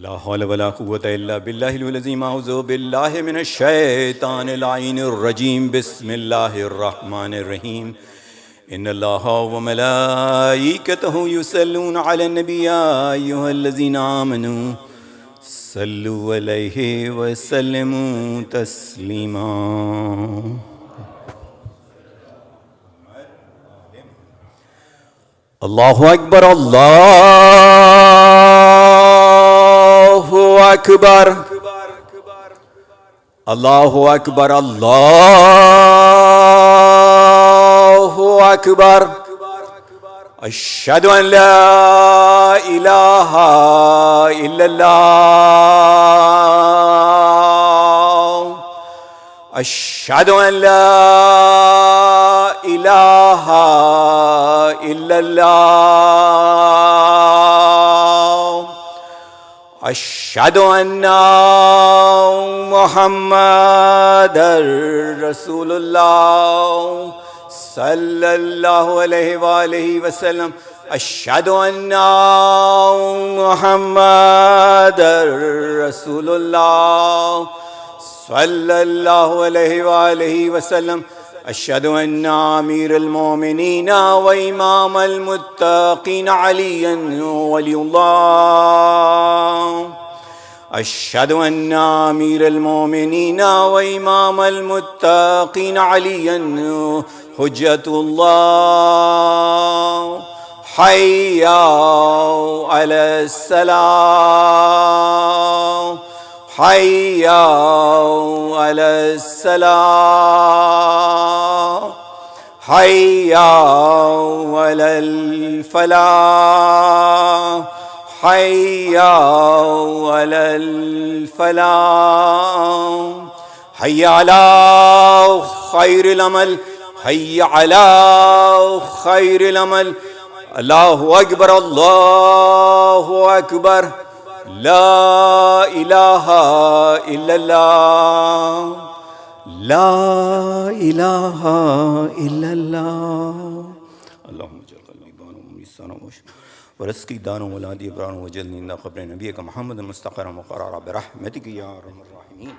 لا حول ولا قوة إلا بالله العظيم أعوذ بالله من الشيطان اللعين الرجيم بسم الله الرحمن الرحيم إن الله وملائكته يصلون على النبي يا أيها الذين آمنوا صلوا عليه وسلموا تسليما الله أكبر الله أكبر الله أكبر الله أكبر أشهد أن لا إله إلا الله أشهد أن لا إله إلا الله أشهد أن محمدًا رسول الله صلى الله عليه وآله وسلم أشهد أن محمدًا رسول الله صلى الله عليه وآله وسلم أشهد أن أمير المؤمنين وإمام المتقين عليا ولي الله أشهد أن أمير المؤمنين وإمام المتقين عليا حجة الله حي على السلام حي على السلام حي على الفلاح حي على الفلاح حي على خير العمل حي على خير العمل الله أكبر الله أكبر لا إله إلا الله لا إله إلا الله اللهم اجعل قلبي بانو وميسانو ورزقي دانو ولادي برانو وجلني إن قبر نبيك محمد مستقرا وقرارا برحمتك يا أرحم الراحمين.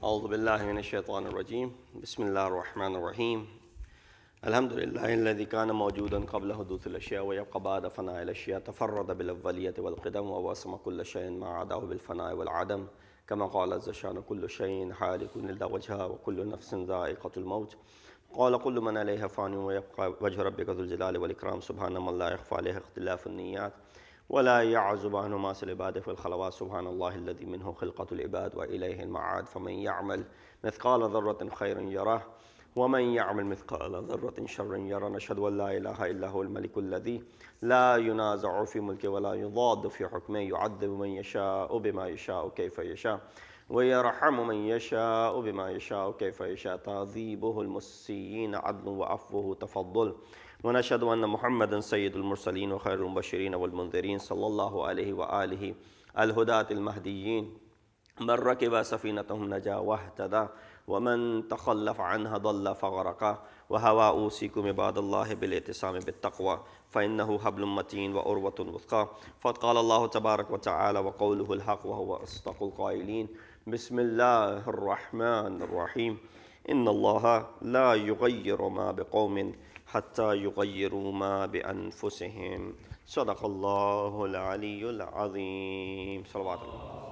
أعوذ بالله من الشيطان الرجيم بسم الله الرحمن الرحيم الحمد لله الذي كان موجودا قبل حدوث الأشياء ويبقى بعد فناء الأشياء تفرد بالأولية والقدم ووسم كل شيء ما عداه بالفناء والعدم كما قال عز شأن كل شيء حالك إلا وجهه وكل نفس ذائقة الموت قال كل من عليها فان ويبقى وجه ربك ذو الجلال والإكرام سبحان من لا يخفى عليه اختلاف النيات ولا يعزب عنه ماس العباد في الخلوات سبحان الله الذي منه خلقة العباد وإليه المعاد فمن يعمل مثقال ذرة خيرا يره ومن يعمل مثقال ذرة شرا يره نشهد أن لا إله إلا هو الملك الذي لا ينازع في ملكه ولا يضاد في حكمه يعذب من يشاء بما يشاء كيف يشاء ويرحم من يشاء بما يشاء كيف يشاء تعذيبه المسيئين عدل وعفوه تفضل ونشهد أن محمدا سيد المرسلين وخير المبشرين والمنذرين صلى الله عليه وآله الهداة المهديين من ركب سفينتهم نجا واهتدى ومن تخلف عنها ضل فغرق وهوى أوصيكم عباد الله بالاعتصام بالتقوى فإنه حبل متين وعروة وثقى فقد قال الله تبارك وتعالى وقوله الحق وهو أصدق القائلين بسم الله الرحمن الرحيم إن الله لا يغير ما بقوم حتى يغيروا ما بأنفسهم صدق الله العلي العظيم صلوات الله.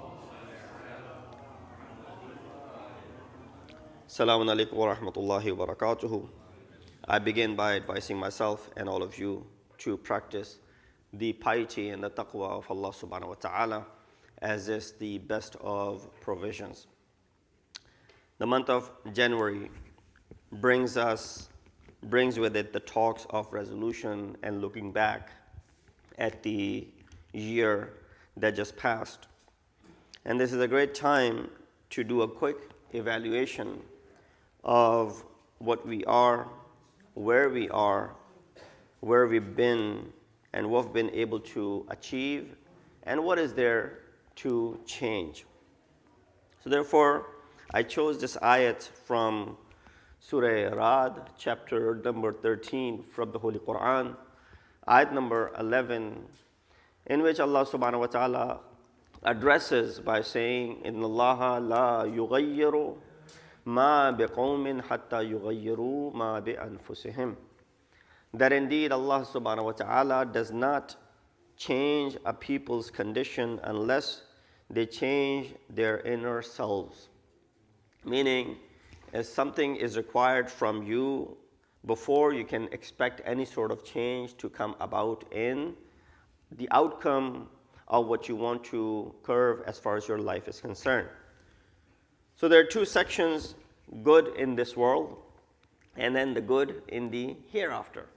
Assalamu alaikum wa rahmatullahi wa barakatuhu. I begin by advising myself and all of you to practice the piety and the taqwa of Allah subhanahu wa ta'ala, as is the best of provisions. The month of January brings with it the talks of resolution and looking back at the year that just passed. And this is a great time to do a quick evaluation of what we are, where we've been, and what we've been able to achieve, and what is there to change. So therefore, I chose this ayat from Surah Ra'd, chapter number 13 from the Holy Quran, ayat number 11, in which Allah subhanahu wa ta'ala addresses by saying, Inna Allaha la yughayyiru ma biqawmin hatta yughayyiru ma bi anfusihim. That indeed Allah subhanahu wa ta'ala does not change a people's condition unless they change their inner selves. Meaning, if something is required from you before you can expect any sort of change to come about in the outcome of what you want to curve as far as your life is concerned. So there are two sections, good in this world and then the good in the hereafter.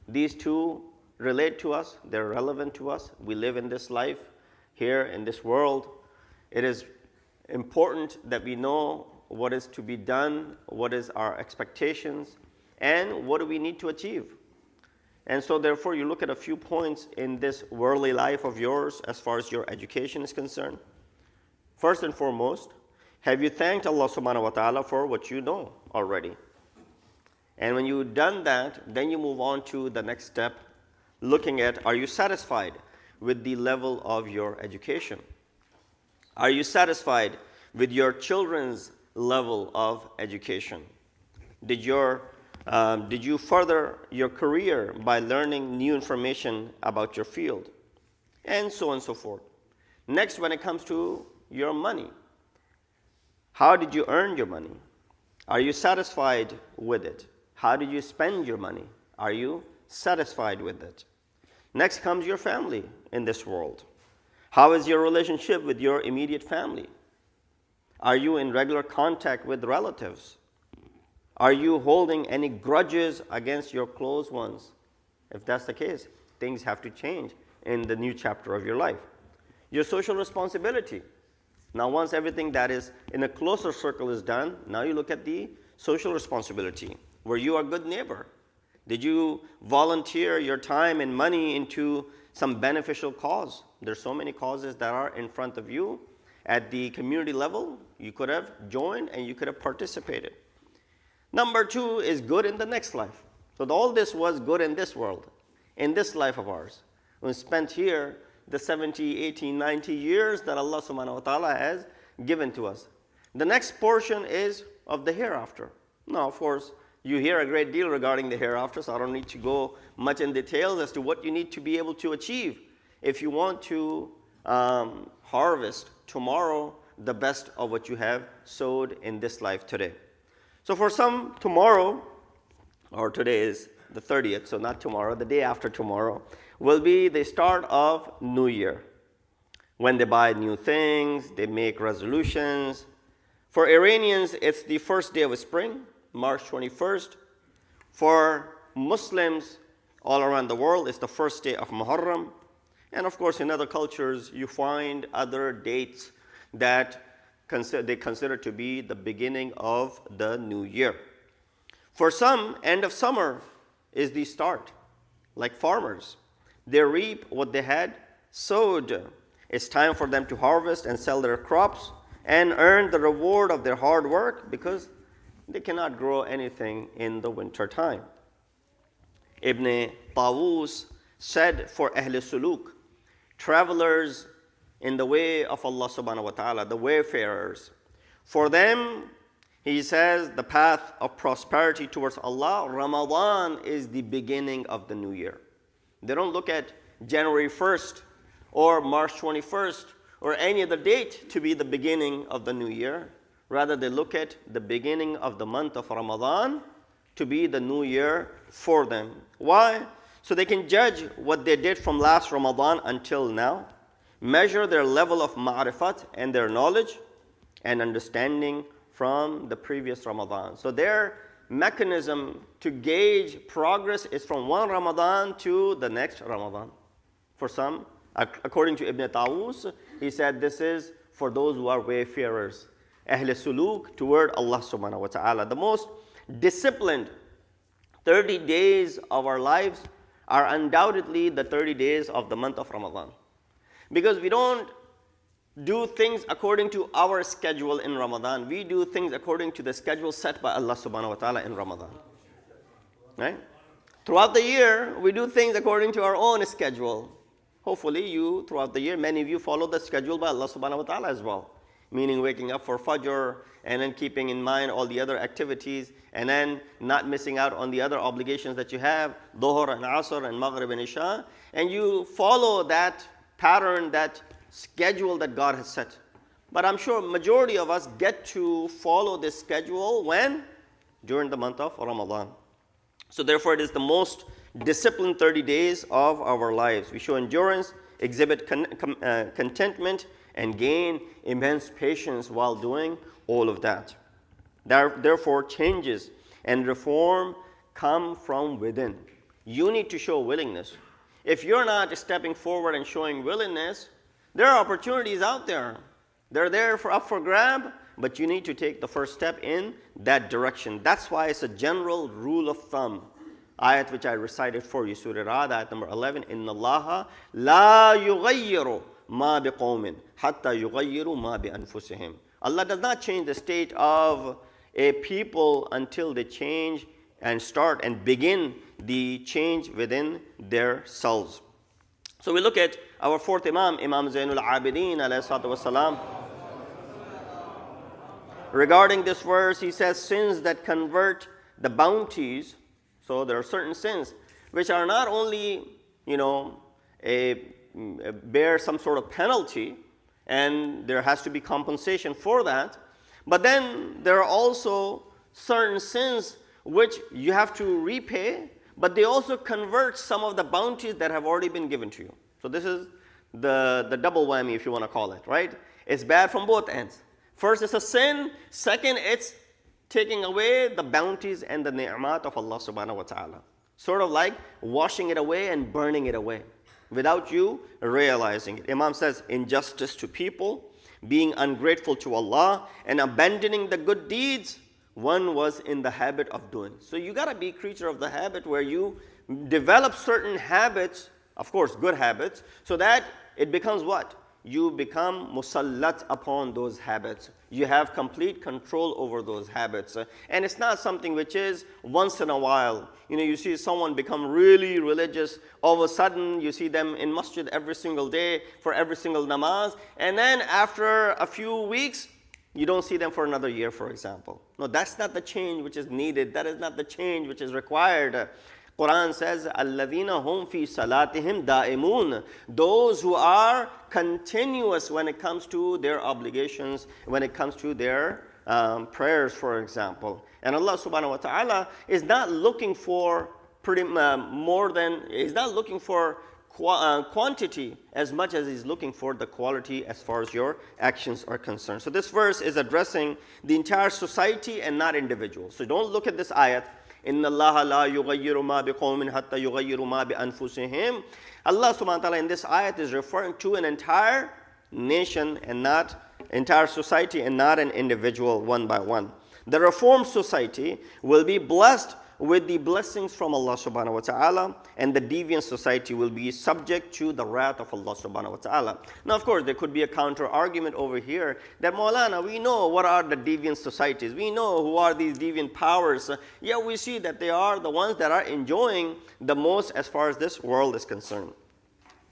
These two relate to us, they're relevant to us. We live in this life here in this world. It is important that we know what is to be done, what is our expectations, and what do we need to achieve. And so therefore you look at a few points in this worldly life of yours as far as your education is concerned. First and foremost, have you thanked Allah subhanahu wa ta'ala for what you know already? And when you've done that, then you move on to the next step, looking at, are you satisfied with the level of your education? Are you satisfied with your children's level of education? Did you further your career by learning new information about your field? And so on and so forth. Next, when it comes to your money, how did you earn your money? Are you satisfied with it? How did you spend your money? Are you satisfied with it? Next comes your family in this world. How is your relationship with your immediate family? Are you in regular contact with relatives? Are you holding any grudges against your close ones? If that's the case, things have to change in the new chapter of your life. Your social responsibility. Now, once everything that is in a closer circle is done, now you look at the social responsibility. Were you a good neighbor? Did you volunteer your time and money into some beneficial cause? There's so many causes that are in front of you. At the community level, you could have joined and you could have participated. Number two is good in the next life. So all this was good in this world, in this life of ours. We spent here the 70, 80, 90 years that Allah subhanahu wa ta'ala has given to us. The next portion is of the hereafter. Now, of course, you hear a great deal regarding the hereafter, so I don't need to go much in details as to what you need to be able to achieve if you want to harvest tomorrow the best of what you have sowed in this life today. So for some, tomorrow, or today is the 30th, so not tomorrow, the day after tomorrow, will be the start of New Year. When they buy new things, they make resolutions. For Iranians, it's the first day of spring, March 21st. For Muslims all around the world, it's the first day of Muharram. And of course, in other cultures, you find other dates that they consider to be the beginning of the new year. For some, end of summer is the start, like farmers. They reap what they had sowed. It's time for them to harvest and sell their crops and earn the reward of their hard work because they cannot grow anything in the winter time. Ibn Tawus said for Ahl Suluk, travelers in the way of Allah subhanahu wa ta'ala, the wayfarers. For them, he says, the path of prosperity towards Allah, Ramadan is the beginning of the new year. They don't look at January 1st or March 21st or any other date to be the beginning of the new year. Rather, they look at the beginning of the month of Ramadan to be the new year for them. Why? So they can judge what they did from last Ramadan until now, measure their level of ma'rifat and their knowledge and understanding from the previous Ramadan. So their mechanism to gauge progress is from one Ramadan to the next Ramadan. For some, according to Ibn Tawus, he said this is for those who are wayfarers. Ahl suluk toward Allah subhanahu wa ta'ala. The most disciplined 30 days of our lives are undoubtedly the 30 days of the month of Ramadan. Because we don't do things according to our schedule in Ramadan. We do things according to the schedule set by Allah subhanahu wa ta'ala in Ramadan. Right? Throughout the year, we do things according to our own schedule. Hopefully you, throughout the year, many of you follow the schedule by Allah subhanahu wa ta'ala as well. Meaning waking up for Fajr and then keeping in mind all the other activities and then not missing out on the other obligations that you have, Dhuhr and Asr and Maghrib and Isha. And you follow that pattern, that schedule that God has set. But I'm sure majority of us get to follow this schedule when? During the month of Ramadan. So therefore it is the most disciplined 30 days of our lives. We show endurance, exhibit contentment, and gain immense patience while doing all of that. Therefore changes and reform come from within. You need to show willingness. If you're not stepping forward and showing willingness, there are opportunities out there. They're there up for grab, but you need to take the first step in that direction. That's why it's a general rule of thumb. Ayat which I recited for you, Surah Ra'd, ayat number 11. Inna Allaha la yughayyiru ma biqawmin hatta yughayyiru ma bi anfusihim. Allah does not change the state of a people until they change and start and begin the change within their selves. So we look at our fourth Imam, Imam Zainul Abidin alayhi salatu wasalam. Regarding this verse, he says, sins that convert the bounties. So there are certain sins which are not only, bear some sort of penalty, and there has to be compensation for that. But then there are also certain sins which you have to repay, but they also convert some of the bounties that have already been given to you. So this is the double whammy, if you want to call it, right? It's bad from both ends. First, it's a sin. Second, it's taking away the bounties and the ni'mat of Allah subhanahu wa ta'ala. Sort of like washing it away and burning it away without you realizing it. Imam says, injustice to people, being ungrateful to Allah, and abandoning the good deeds one was in the habit of doing. So you got to be a creature of the habit where you develop certain habits, of course good habits, so that it becomes what? You become musallat upon those habits. You have complete control over those habits. And it's not something which is once in a while. You see someone become really religious, all of a sudden you see them in masjid every single day for every single namaz, and then after a few weeks, you don't see them for another year, for example. No, that's not the change which is needed. That is not the change which is required. Quran says, "Alladhina hum fi salatihim da'imun." Those who are continuous when it comes to their obligations, when it comes to their prayers, for example. And Allah subhanahu wa ta'ala is not looking for He's not looking for quantity as much as He's looking for the quality as far as your actions are concerned. So this verse is addressing the entire society and not individuals. So don't look at this ayat. Inna Allaha la yughayyiru ma biqawmin hatta yughayyiru ma bi anfusihim. Allah subhanahu wa ta'ala in this ayat is referring to an entire nation and not entire society and not an individual one by one. The reformed society will be blessed with the blessings from Allah subhanahu wa ta'ala, and the deviant society will be subject to the wrath of Allah subhanahu wa ta'ala. Now of course there could be a counter argument over here that Maulana, we know what are the deviant societies, we know who are these deviant powers, yet we see that they are the ones that are enjoying the most as far as this world is concerned.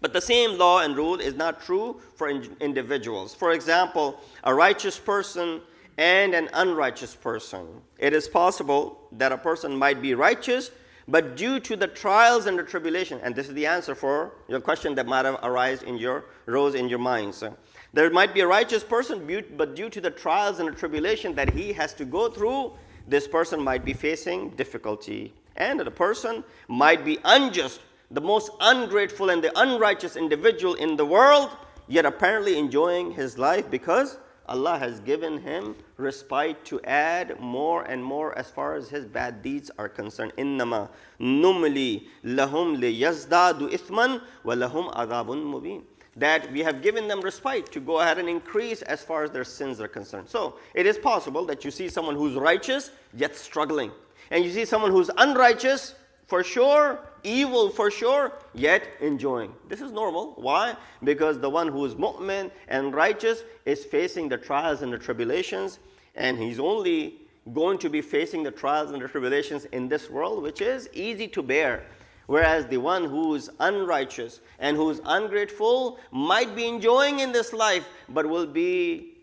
But the same law and rule is not true for individuals. For example, a righteous person and an unrighteous person. It is possible that a person might be righteous, but due to the trials and the tribulation, and this is the answer for your question that might have arose in your minds. There might be a righteous person, but due to the trials and the tribulation that he has to go through, this person might be facing difficulty. And the person might be unjust, the most ungrateful and the unrighteous individual in the world, yet apparently enjoying his life because Allah has given him respite to add more and more as far as his bad deeds are concerned. إِنَّمَا نُمْلِي لَهُمْ لِيَزْدَادُ إِثْمًا وَلَهُمْ عَذَابٌ مُبِينٌ. that we have given them respite to go ahead and increase as far as their sins are concerned. So it is possible that you see someone who's righteous yet struggling, and you see someone who's unrighteous for sure, evil for sure, yet enjoying. This is normal. Why? Because the one who is mu'min and righteous is facing the trials and the tribulations, and he's only going to be facing the trials and the tribulations in this world, which is easy to bear. Whereas the one who is unrighteous and who is ungrateful might be enjoying in this life, but will be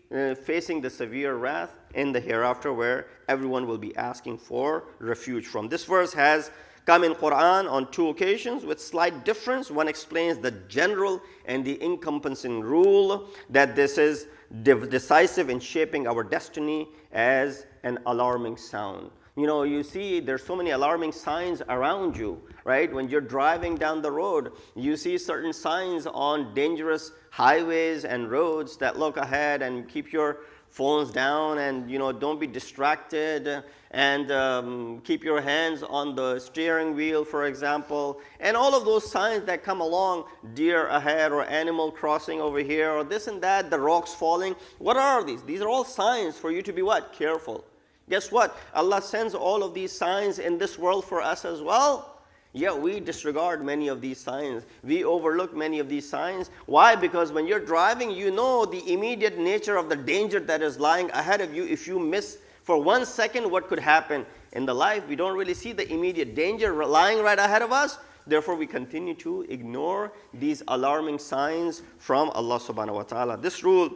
facing the severe wrath in the hereafter, where everyone will be asking for refuge from. This verse has come in Quran on 2 occasions with slight difference. One explains the general and the encompassing rule that this is decisive in shaping our destiny as an alarming sound. You know, you see there's so many alarming signs around you, right? When you're driving down the road, you see certain signs on dangerous highways and roads that look ahead, and keep your phones down, and don't be distracted, and keep your hands on the steering wheel, for example, and all of those signs that come along, deer ahead or animal crossing over here or this and that, the rocks falling. What are these? These are all signs for you to be what? Careful. Guess what? Allah sends all of these signs in this world for us as well. Yet we disregard many of these signs. We overlook many of these signs. Why? Because when you're driving, you know the immediate nature of the danger that is lying ahead of you. If you miss for 1 second, what could happen? In the life, we don't really see the immediate danger lying right ahead of us. Therefore, we continue to ignore these alarming signs from Allah subhanahu wa ta'ala. This rule,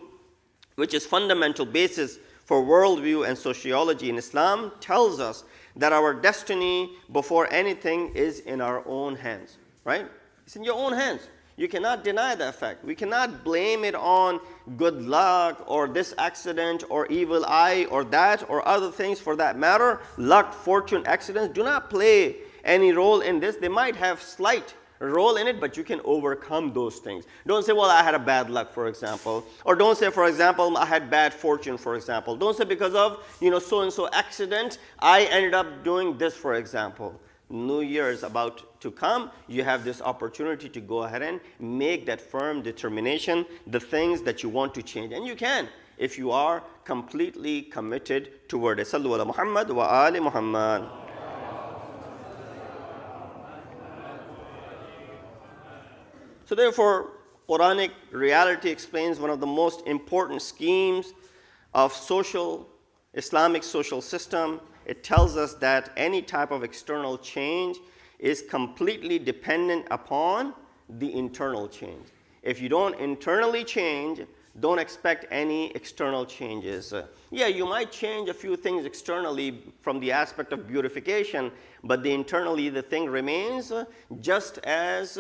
which is fundamental basis for worldview and sociology in Islam, tells us that our destiny before anything is in our own hands, right? It's in your own hands. You cannot deny that fact. We cannot blame it on good luck or this accident or evil eye or that or other things for that matter. Luck, fortune, accidents do not play any role in this. They might have slight role in it, but you can overcome those things. Don't say, well, I had a bad luck, for example. Or don't say, for example, I had bad fortune, for example. Don't say because of, so-and-so accident, I ended up doing this, for example. New Year is about to come. You have this opportunity to go ahead and make that firm determination, the things that you want to change. And you can, if you are completely committed toward it. Sallu ala Muhammad wa ali Muhammad. So therefore, Quranic reality explains one of the most important schemes of Islamic social system. It tells us that any type of external change is completely dependent upon the internal change. If you don't internally change, don't expect any external changes. Yeah, you might change a few things externally from the aspect of beautification, but internally the thing remains just as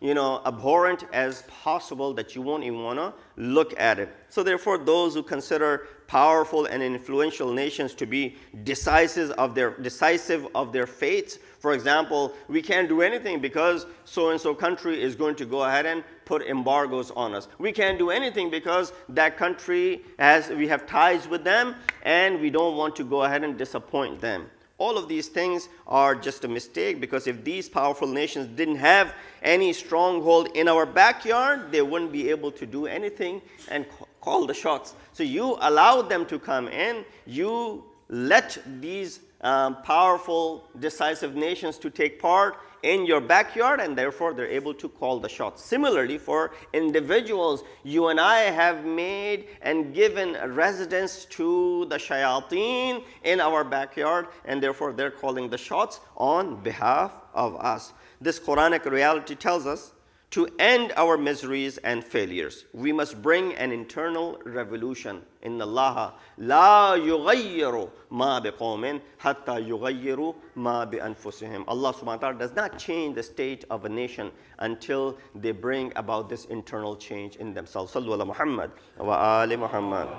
abhorrent as possible, that you won't even want to look at it. So therefore, those who consider powerful and influential nations to be decisive of their fates, for example, we can't do anything because so-and-so country is going to go ahead and put embargoes on us. We can't do anything because that country, we have ties with them, and we don't want to go ahead and disappoint them. All of these things are just a mistake, because if these powerful nations didn't have any stronghold in our backyard, they wouldn't be able to do anything and call the shots. So you allowed them to come in, you let these powerful, decisive nations to take part in your backyard, and therefore they're able to call the shots. Similarly, for individuals, you and I have made and given residence to the shayateen in our backyard, and therefore they're calling the shots on behalf of us. This Quranic reality tells us to end our miseries and failures, we must bring an internal revolution. Inna Allaha la yughayyiru ma biqawmin hatta yughayyiru ma bi anfusihim. Allah subhanahu wa ta'ala does not change the state of a nation until they bring about this internal change in themselves. Sallu ala Muhammad wa ali Muhammad.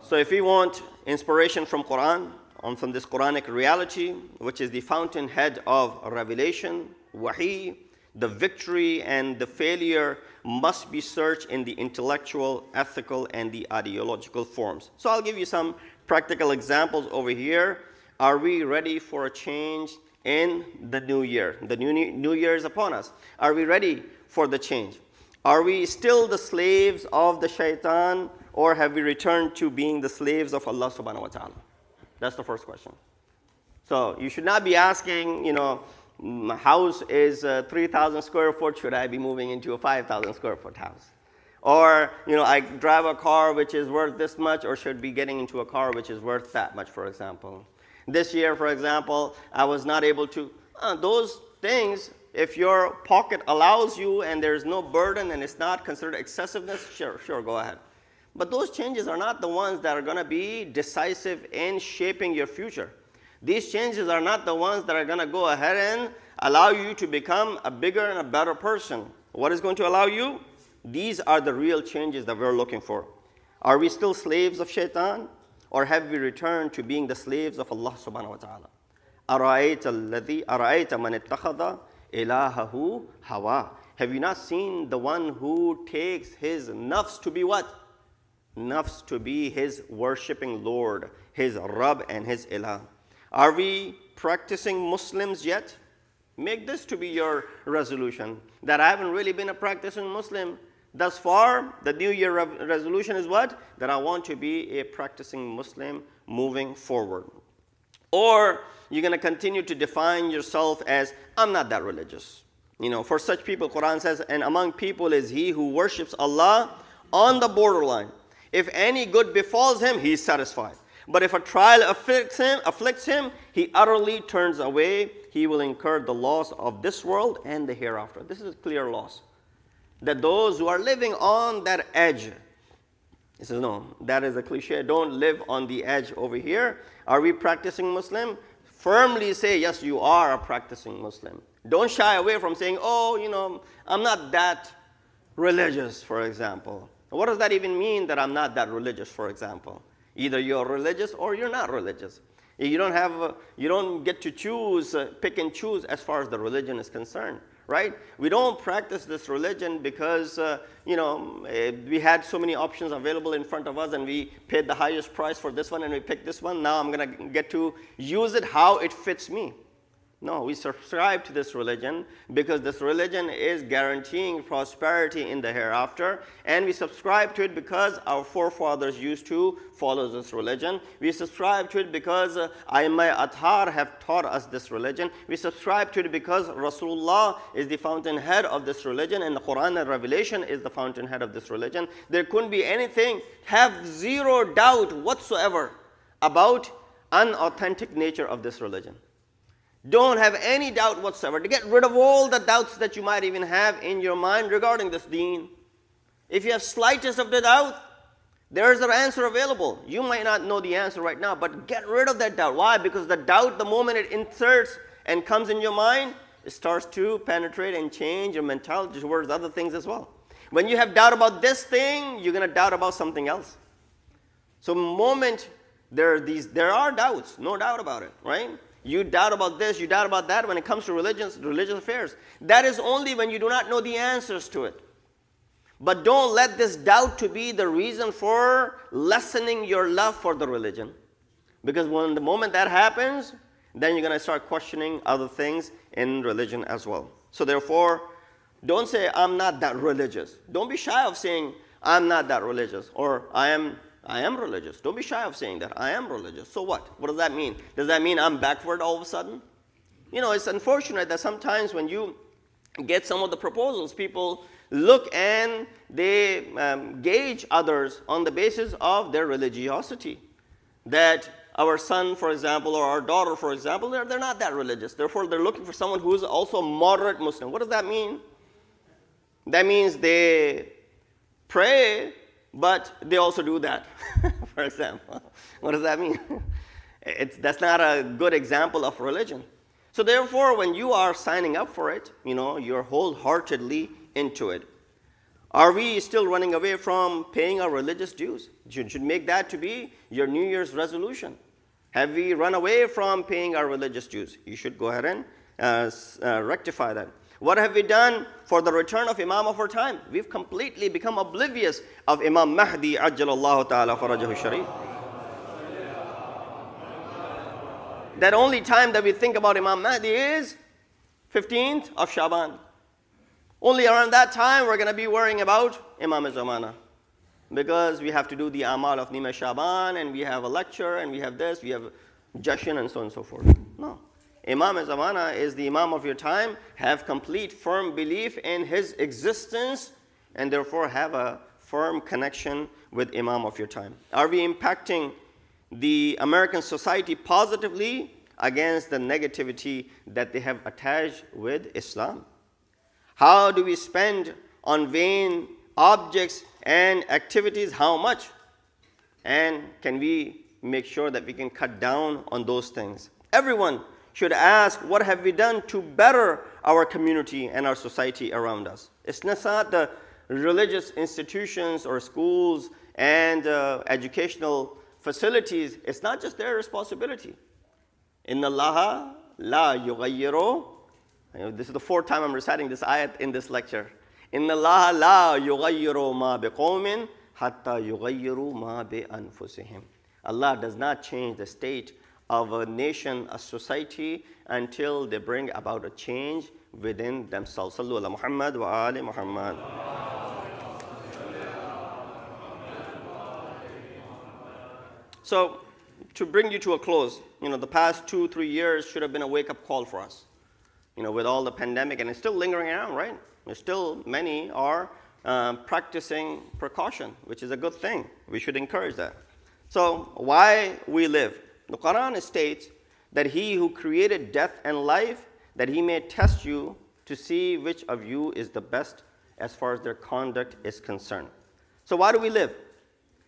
So if we want inspiration from Quran, from this Quranic reality, which is the fountainhead of revelation, wahi, the victory and the failure must be searched in the intellectual, ethical, and the ideological forms. So I'll give you some practical examples over here. Are we ready for a change in the new year? The new year is upon us. Are we ready for the change? Are we still the slaves of the shaitan, or have we returned to being the slaves of Allah subhanahu wa ta'ala? That's the first question. So you should not be asking, my house is 3,000 square foot, should I be moving into a 5,000 square foot house? Or, I drive a car which is worth this much, or should be getting into a car which is worth that much, for example. This year, for example, I was not able to, those things, if your pocket allows you and there's no burden and it's not considered excessiveness, sure, go ahead. But those changes are not the ones that are going to be decisive in shaping your future. These changes are not the ones that are going to go ahead and allow you to become a bigger and a better person. What is going to allow you? These are the real changes that we're looking for. Are we still slaves of shaitan? Or have we returned to being the slaves of Allah subhanahu wa ta'ala? أَرَأَيْتَ مَنِ اتَّخَذَ إِلَهَهُ هَوَى. Have you not seen the one who takes his nafs to be what? Nafs to be his worshipping Lord, his Rabb and his Ilah. Are we practicing Muslims yet? Make this to be your resolution, that I haven't really been a practicing Muslim. Thus far, the New Year resolution is what? That I want to be a practicing Muslim moving forward. Or you're going to continue to define yourself as, I'm not that religious. For such people, Quran says, and among people is he who worships Allah on the borderline. If any good befalls him, he is satisfied. But if a trial afflicts him, he utterly turns away. He will incur the loss of this world and the hereafter. This is a clear loss. That those who are living on that edge, he says, no, that is a cliche. Don't live on the edge over here. Are we practicing Muslim? Firmly say, yes, you are a practicing Muslim. Don't shy away from saying, I'm not that religious, for example. What does that even mean, that I'm not that religious, for example? Either you're religious or you're not religious. You don't get to choose, pick and choose as far as the religion is concerned, right? We don't practice this religion because, we had so many options available in front of us and we paid the highest price for this one and we picked this one. Now I'm going to get to use it how it fits me. No, we subscribe to this religion because this religion is guaranteeing prosperity in the hereafter, and we subscribe to it because our forefathers used to follow this religion. We subscribe to it because Aimma Athar have taught us this religion. We subscribe to it because Rasulullah is the fountainhead of this religion, and the Quran and Revelation is the fountainhead of this religion. There couldn't be anything, have zero doubt whatsoever about unauthentic nature of this religion. Don't have any doubt whatsoever. To get rid of all the doubts that you might even have in your mind regarding this deen. If you have slightest of the doubt, there is an answer available. You might not know the answer right now, but get rid of that doubt. Why? Because the doubt, the moment it inserts and comes in your mind, it starts to penetrate and change your mentality towards other things as well. When you have doubt about this thing, you're going to doubt about something else. So the moment there are doubts, no doubt about it, right? You doubt about this, you doubt about that when it comes to religious affairs. That is only when you do not know the answers to it. But don't let this doubt to be the reason for lessening your love for the religion. Because when the moment that happens, then you're going to start questioning other things in religion as well. So therefore, don't say, I'm not that religious. Don't be shy of saying, I'm not that religious, or I am religious. Don't be shy of saying that. I am religious. So what? What does that mean? Does that mean I'm backward all of a sudden? It's unfortunate that sometimes when you get some of the proposals, people look and they gauge others on the basis of their religiosity. That our son, for example, or our daughter, for example, they're not that religious. Therefore, they're looking for someone who is also a moderate Muslim. What does that mean? That means they pray, but they also do that, for example. What does that mean? That's not a good example of religion. So therefore, when you are signing up for it, you're wholeheartedly into it. Are we still running away from paying our religious dues? You should make that to be your New Year's resolution. Have we run away from paying our religious dues? You should go ahead and rectify that. What have we done for the return of Imam of our time? We've completely become oblivious of Imam Mahdi Ajjalallahu Ta'ala Farajahu Sharif. that only time that we think about Imam Mahdi is 15th of Shaban. Only around that time we're going to be worrying about Imam Zamana. Because we have to do the Amal of Nima Shaban, and we have a lecture, and we have this, we have Jashan, and so on and so forth. No. Imam Zamana is the Imam of your time. Have complete firm belief in his existence, and therefore have a firm connection with Imam of your time. Are we impacting the American society positively against the negativity that they have attached with Islam? How do we spend on vain objects and activities? How much? And can we make sure that we can cut down on those things? Everyone should ask, what have we done to better our community and our society around us? It's not the religious institutions or schools and educational facilities. It's not just their responsibility. Inna Allaha la yughayyiru. This is the fourth time I'm reciting this ayat in this lecture. Inna Allaha la yughayyiru ma biqawmin hatta yughayyiru ma bi anfusihim. Allah does not change the state of a nation, a society, until they bring about a change within themselves. Sallu ala Muhammad wa ali Muhammad. So, to bring you to a close, the past 2-3 years should have been a wake-up call for us. With all the pandemic, and it's still lingering around, right? There's still many are practicing precaution, which is a good thing. We should encourage that. So, why we live? The Quran states that He who created death and life, that He may test you to see which of you is the best as far as their conduct is concerned. So why do we live?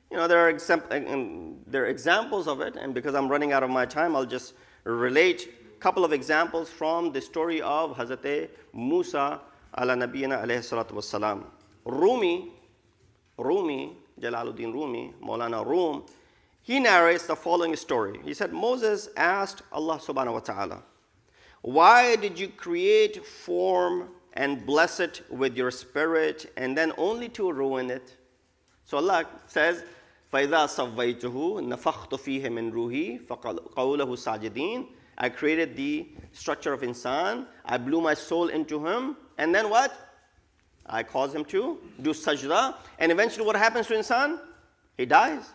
There are examples of it, and because I'm running out of my time, I'll just relate a couple of examples from the story of Hazrat Musa ala Nabiyina alayhi salatu wassalam. Rumi, Jalaluddin Rumi, Maulana Rum, he narrates the following story. He said, Moses asked Allah subhanahu wa ta'ala, why did you create, form, and bless it with your spirit, and then only to ruin it? So Allah says, فَإِذَا صَوَّيْتُهُ نَفَخْتُ فِيهِ مِنْ رُوحِي فَقَوْلَهُ سَاجِدِينَ. I created the structure of insan, I blew my soul into him, and then what? I caused him to do sajda, and eventually what happens to insan? He dies.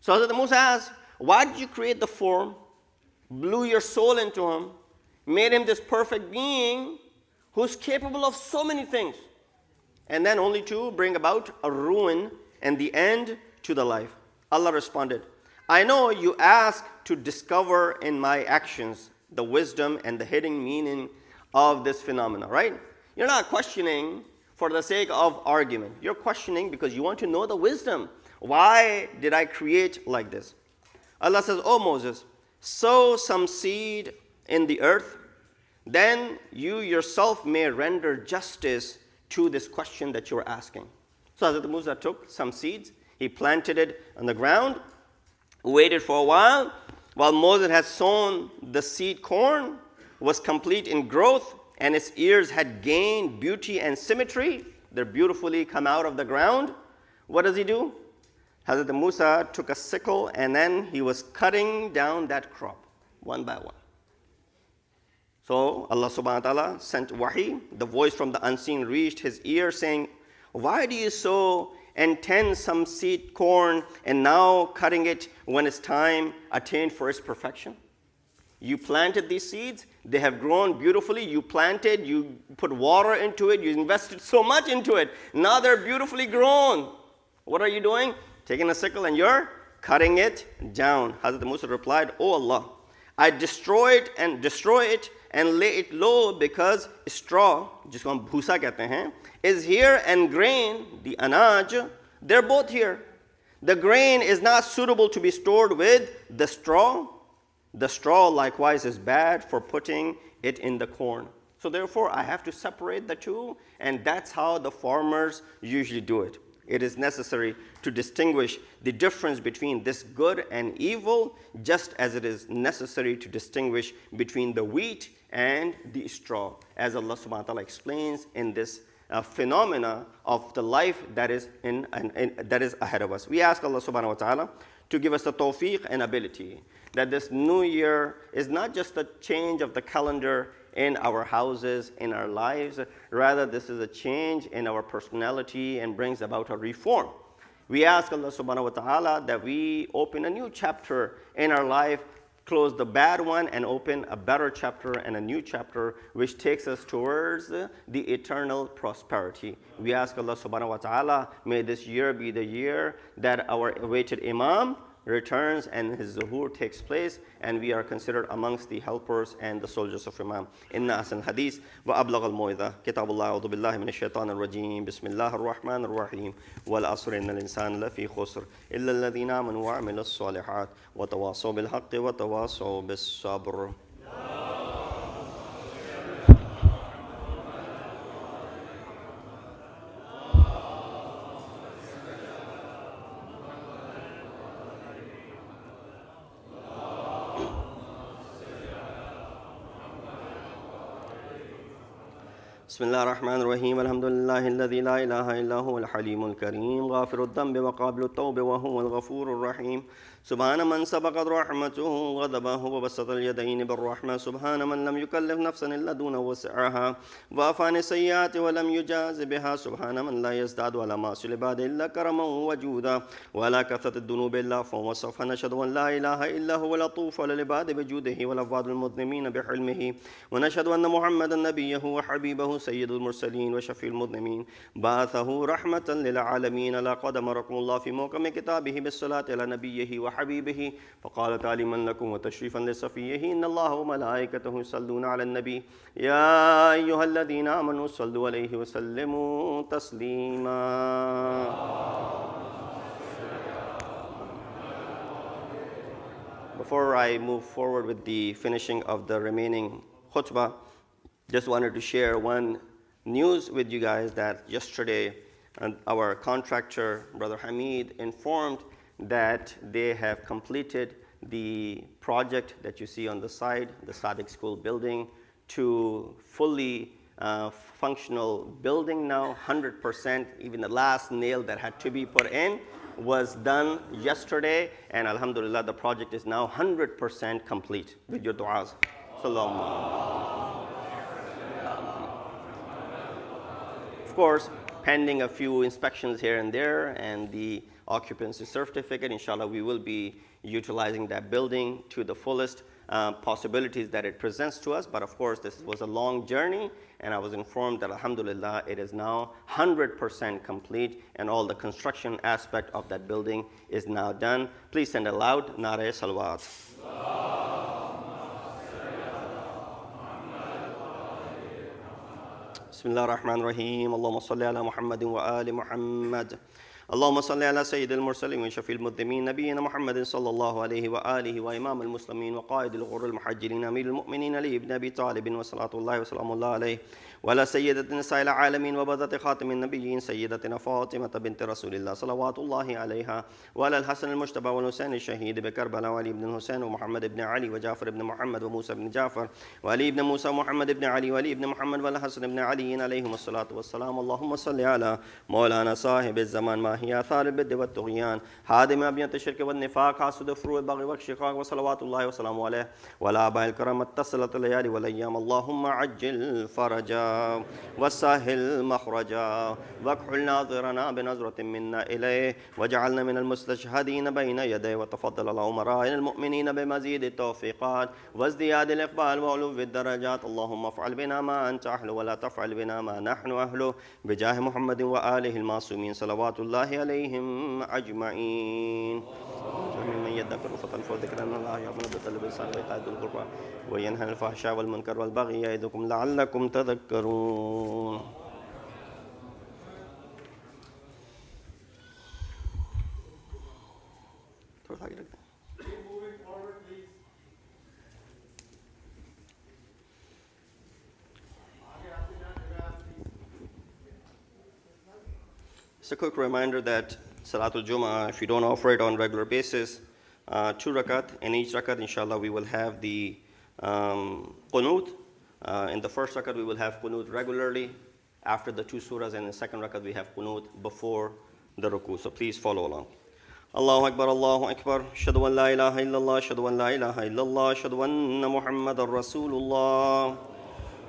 So Hazrat Musa asked, why did you create the form, blew your soul into him, made him this perfect being who's capable of so many things, and then only to bring about a ruin and the end to the life? Allah responded, I know you ask to discover in my actions the wisdom and the hidden meaning of this phenomena, right? You're not questioning for the sake of argument. You're questioning because you want to know the wisdom. Why did I create like this? Allah says, oh Moses, sow some seed in the earth, then you yourself may render justice to this question that you're asking. So Hazrat Musa took some seeds, he planted it on the ground, waited for a while Moses had sown the seed corn, was complete in growth, and its ears had gained beauty and symmetry. They're beautifully come out of the ground. What does he do? Hazrat Musa took a sickle and then he was cutting down that crop one by one. So Allah subhanahu wa ta'ala sent wahi. The voice from the unseen reached his ear saying, why do you sow and tend some seed corn and now cutting it when its time attained for its perfection? You planted these seeds, they have grown beautifully, you planted, you put water into it, you invested so much into it, now they're beautifully grown. What are you doing? Taking a sickle and you're cutting it down. Hazrat Musa replied, oh Allah, I destroy it and lay it low because straw, jisko hum bhusa kehte hain, is here and grain, the anaj, they're both here. The grain is not suitable to be stored with the straw. The straw likewise is bad for putting it in the corn. So therefore I have to separate the two, and that's how the farmers usually do it. It is necessary to distinguish the difference between this good and evil, just as it is necessary to distinguish between the wheat and the straw, as Allah subhanahu wa ta'ala explains in this phenomena of the life that is that is ahead of us. We ask Allah subhanahu wa ta'ala to give us the tawfiq and ability that this new year is not just a change of the calendar in our houses, in our lives. Rather, this is a change in our personality and brings about a reform. We ask Allah subhanahu wa ta'ala that we open a new chapter in our life, close the bad one and open a better chapter and a new chapter which takes us towards the eternal prosperity. We ask Allah subhanahu wa ta'ala, may this year be the year that our awaited Imam returns and his zuhur takes place, and we are considered amongst the helpers and the soldiers of Imam. Inna asan hadith wa ablagh al-mu'idha kitabullah a'udhu billahi minash shaitanir rajim bismillahir rahmanir rahim wal asr innal insana lafi khusr illa alladhina amanu wa amilus solihat wa tawasaw bil haqqi wa tawasaw bis sabr. بسم الله الرحمن الرحيم الحمد لله الذي لا إله إلا هو الحليم الكريم غافر الذنب وقابل التوب وهو الغفور الرحيم سبحان من سبقت رحمته غضبه وبسط اليدين بالرحمة سبحان من لم يكلف نفسا إلا دون وسعها وعفى عن السيئات ولم يجاز بها سبحان من لا يزداد ولا معصي العباد إلا كرما وجودا ولا كثرة الذنوب إلا عفوا وصفحا نشهد أن لا إله إلا هو لطوف على العباد بجوده والأفواد المذنبين بحلمه ونشهد أن محمدا نبيه وحبيبه سيد المرسلين وشفيع المذنبين بعثه رحمة للعالمين لقد أمركم الله في محكم كتابه بالصلاة على نبيه وحبيبه فقال تعليما لكم وتشريفا لصفيه إن الله وملائكته يصلون على النبي يا أيها الذين آمنوا صلوا عليه وسلموا تسليما. Before I move forward with the finishing of the remaining khutbah, just wanted to share one news with you guys that yesterday our contractor, Brother Hamid, informed that they have completed the project that you see on the side, the Sadiq School building, to fully functional building now, 100%. Even the last nail that had to be put in was done yesterday, and alhamdulillah, the project is now 100% complete. With your du'as. Sallallahu. Of course, pending a few inspections here and there and the occupancy certificate, inshallah, we will be utilizing that building to the fullest possibilities that it presents to us. But of course, this was a long journey, and I was informed that alhamdulillah, it is now 100% complete, and all the construction aspect of that building is now done. Please send a loud Nare Salawat. بسم الله الرحمن الرحيم اللهم صل على محمد وآل محمد اللهم صل على سيد المرسلين وشفيع المذنبين نبينا محمد صلى الله عليه وآله وإمام المسلمين وقائد الغر المحجلين أمير المؤمنين علي بن أبي طالب وصلاة الله وسلام الله عليه وعلى سيدة نساء العالمين وبذة خاتم النبيين سيدتنا فاطمة بنت رسول الله صلوات الله عليها وعلى الحسن المجتبى والحسين الشهيد بكربلاء وعلي بن الحسين ومحمد بن علي وجعفر بن محمد وموسى بن جعفر وعلي بن موسى ومحمد بن علي وعلي بن محمد والحسن بن علي عليهم الصلاة والسلام. اللهم صل على مولانا صاحب الزمان ما هي آثار البد والطغيان هادم أبيات الشرك والنفاق حاسد فروع البغي والشقاق وصلوات الله وسلامه عليه وعلى آباء الكرام اتصلت الليالي والأيام. اللهم عجل فرجا وسهل مخرجا واكحل ناظرنا بنظرة منا إليه واجعلنا من المستشهدين بين يديه وتفضل على أمراء المؤمنين بمزيد التوفيقات وازدياد الإقبال وعلو الدرجات. اللهم افعل بنا ما أنت أهله ولا تفعل بنا ما نحن أهله بجاه محمد وآله المعصومين صلوات الله عليهم أجمعين. ممن يذكر فتنفع ذكرا الله يعمل بالقلب الإنسان ويقعد القربى وينهى عن الفحشاء والمنكر والبغي يعظكم لعلكم تذكرون. Just a quick reminder that Salatul Jummah, if you don't offer it on regular basis, 2 rakat. In each rakat, inshallah, we will have the qunut. In the first rakat, we will have qunut regularly after the 2 surahs, and in the second rakat, we have qunut before the ruku. So please follow along. الله أكبر الله أكبر أشهد أن لا إله إلا الله أشهد أن لا إله إلا الله أشهد أن محمد رسول الله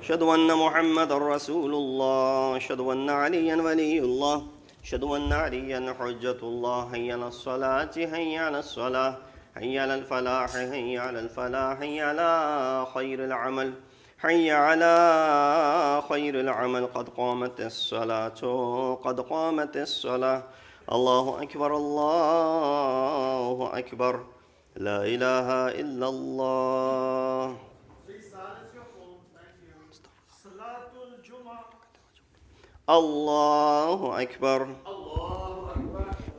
أشهد أن محمد رسول الله أشهد أن عليا ولي الله أشهد أن عليا حجة الله حي على الصلاة حي على الصلاة حي على الفلاح حي على الفلاح حي على خير العمل حي على خير العمل قد قامت الصلاة قد قامت الصلاة الله أكبر الله أكبر لا إله إلا الله. الله أكبر.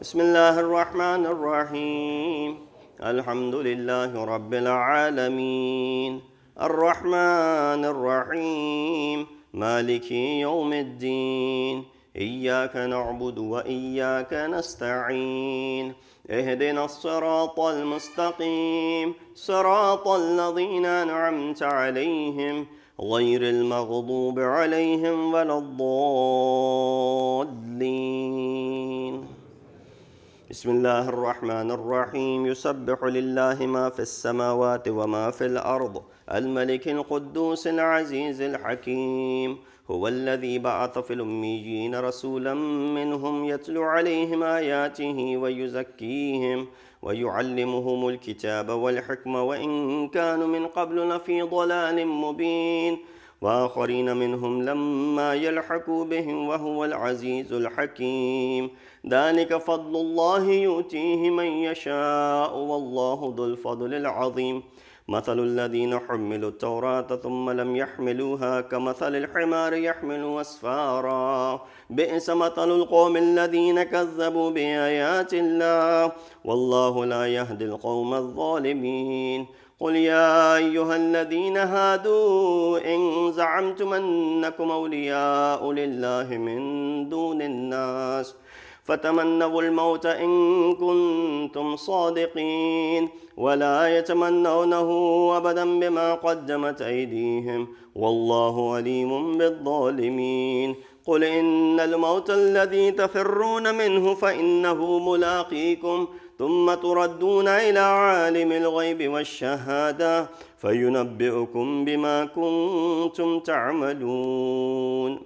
بسم الله الرحمن الرحيم الحمد لله رب العالمين الرحمن الرحيم مالك يوم الدين إياك نعبد وإياك نستعين اهدنا الصراط المستقيم صراط الذين أنعمت عليهم غير المغضوب عليهم ولا الضالين. بسم الله الرحمن الرحيم يسبح لله ما في السماوات وما في الأرض الملك القدوس العزيز الحكيم هو الذي بعث في الأميين رسولا منهم يتلو عليهم آياته ويزكيهم ويعلمهم الكتاب والحكمة وإن كانوا من قبل لفي ضلال مبين وآخرين منهم لما يلحقوا بهم وهو العزيز الحكيم ذلك فضل الله يؤتيه من يشاء والله ذو الفضل العظيم. مثل الذين حملوا التوراة ثم لم يحملوها كمثل الحمار يحمل أسفارا بئس مثل القوم الذين كذبوا بآيات الله والله لا يهدي القوم الظالمين. قل يا أيها الذين هادوا إن زعمتم أنكم أولياء لله من دون الناس فتمنوا الموت إن كنتم صادقين ولا يتمنونه أبدا بما قدمت أيديهم والله عليم بالظالمين. قل إن الموت الذي تفرون منه فإنه ملاقيكم ثم تردون إلى عالم الغيب والشهادة فينبئكم بما كنتم تعملون.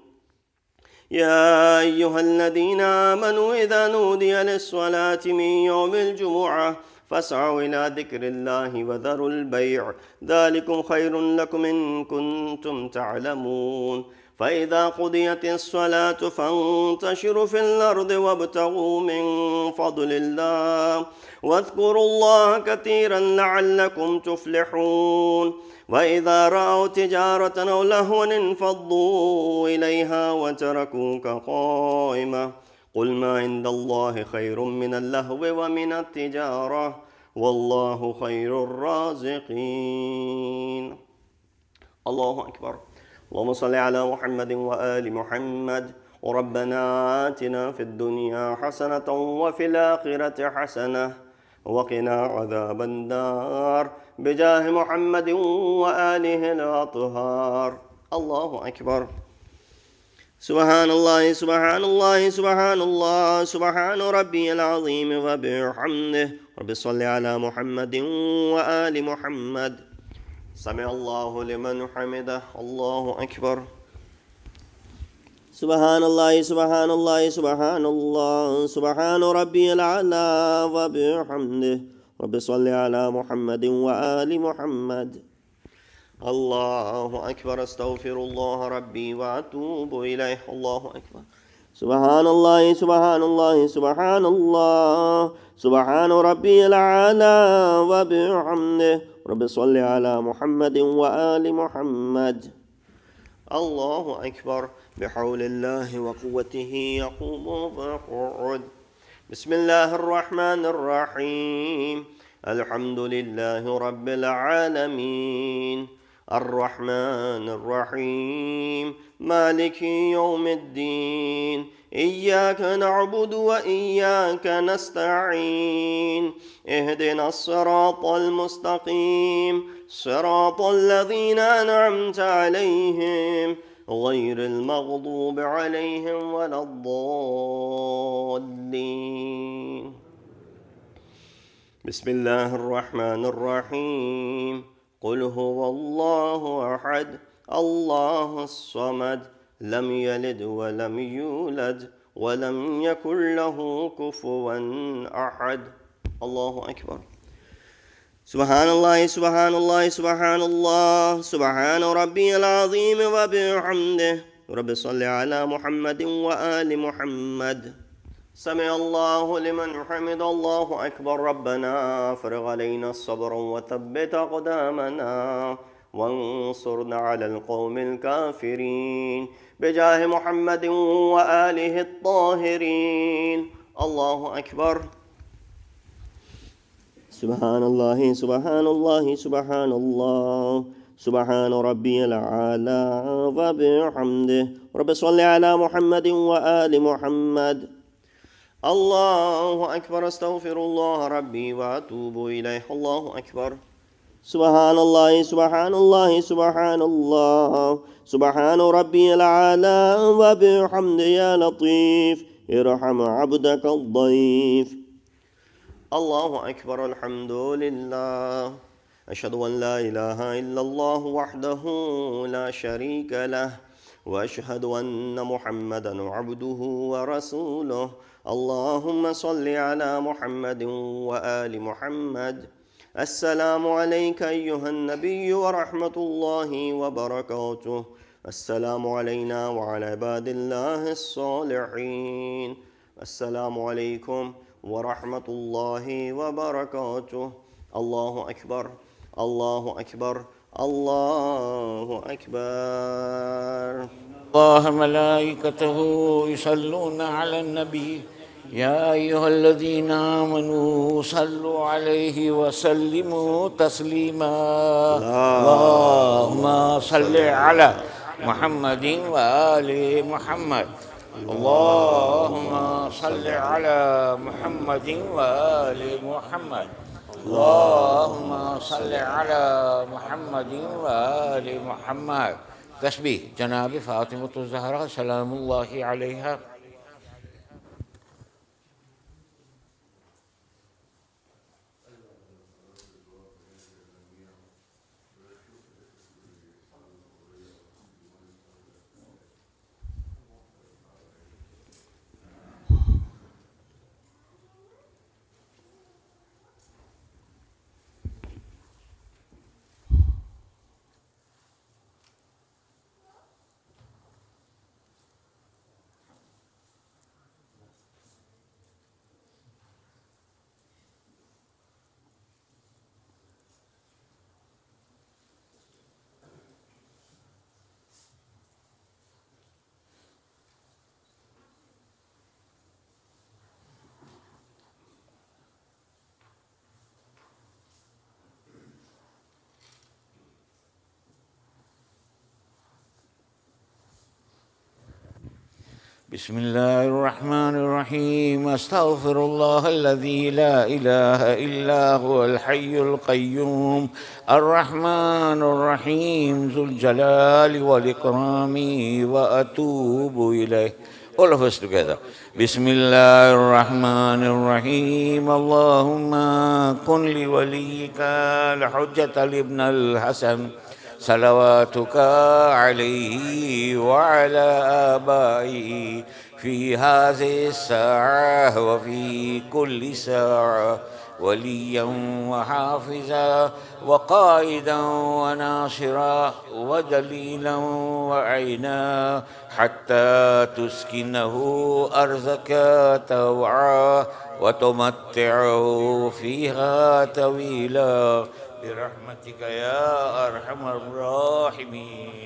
يا أيها الذين آمنوا إذا نودي للصلاة من يوم الجمعة فاسعوا إلى ذكر الله وذروا البيع ذلكم خير لكم إن كنتم تعلمون. فإذا قضيت الصلاة فانتشروا في الأرض وابتغوا من فضل الله واذكروا الله كثيرا لعلكم تفلحون. وإذا رأوا تجارة أو لهوا انفضوا إليها وتركوك قائمة قل ما عند الله خير من اللهو ومن التجارة والله خير الرازقين. الله أكبر. اللهم صل على محمد وآل محمد. وربنا آتنا في الدنيا حسنة وفي الآخرة حسنة وقنا عذاب النار بجاه محمد وآله الأطهار. الله أكبر. سبحان الله سبحان الله سبحان الله سبحان ربي العظيم وبحمده. رب صل على محمد وآل محمد. سمع الله لمن حمده. الله أكبر. سبحان الله سبحان الله سبحان الله سبحان ربي العلى وبحمده. رب صل على محمد وآل محمد. الله أكبر. أستغفر الله ربي وأتوب إليه. الله أكبر. سبحان الله سبحان الله سبحان الله سبحان ربي العلى وبحمده. رب صل على محمد وآل محمد. الله أكبر. بحول الله وقوته يقوم ويقعد. بسم الله الرحمن الرحيم الحمد لله رب العالمين الرحمن الرحيم مالك يوم الدين إياك نعبد وإياك نستعين اهدنا الصراط المستقيم صراط الذين أنعمت عليهم غير المغضوب عليهم ولا الضالين. بسم الله الرحمن الرحيم. قل هو الله أحد الله الصمد لم يلد ولم يولد ولم يكن له كفوا أحد. الله أكبر. سبحان الله سبحان الله سبحان الله سبحان ربي العظيم وبحمده. رب صل على محمد وآل محمد. سمع الله لمن حمد. الله أكبر. ربنا افرغ علينا الصبر وثبت أقدامنا وانصرنا على القوم الكافرين بجاه محمد وآله الطاهرين. الله أكبر. سبحان الله سبحان الله سبحان الله سبحان ربي الأعلى وبحمده. رب صل على محمد وآل محمد. الله أكبر. استغفر الله ربي وأتوب إليه. الله أكبر. سبحان الله سبحان الله سبحان الله سبحان ربي الأعلى وبحمده. يا لطيف ارحم عبدك الضيف. الله أكبر. الحمد لله. أشهد أن لا إله إلا الله وحده لا شريك له وأشهد أن محمدا عبده ورسوله. اللهم صل على محمد وآل محمد. السلام عليك أيها النبي ورحمة الله وبركاته. السلام علينا وعلى عباد الله الصالحين. السلام عليكم ورحمة الله وبركاته. الله أكبر الله أكبر الله أكبر. الله ملائكته يصلون على النبي يا أيها الذين آمنوا صلوا عليه وسلموا تسليما. اللهم صل على محمد وآل محمد. اللهم صل على محمد وآل محمد. اللهم صل على محمد وآل محمد. تسبيح جناب فاطمة الزهراء سلام الله عليها. بسم الله الرحمن الرحيم. أستغفر الله الذي لا إله إلا هو الحي القيوم الرحمن الرحيم ذو الجلال والإكرام وأتوب إليه. All of us together. بسم الله الرحمن الرحيم. اللهم كن لوليك الحجة لابن الحسن صلواتك عليه وعلى آبائه في هذه الساعة وفي كل ساعة وليا وحافظا وقائدا وناصرا ودليلا وعينا حتى تسكنه أرضك طوعا وتمتعه فيها طويلا برحمتك يا أرحم الراحمين.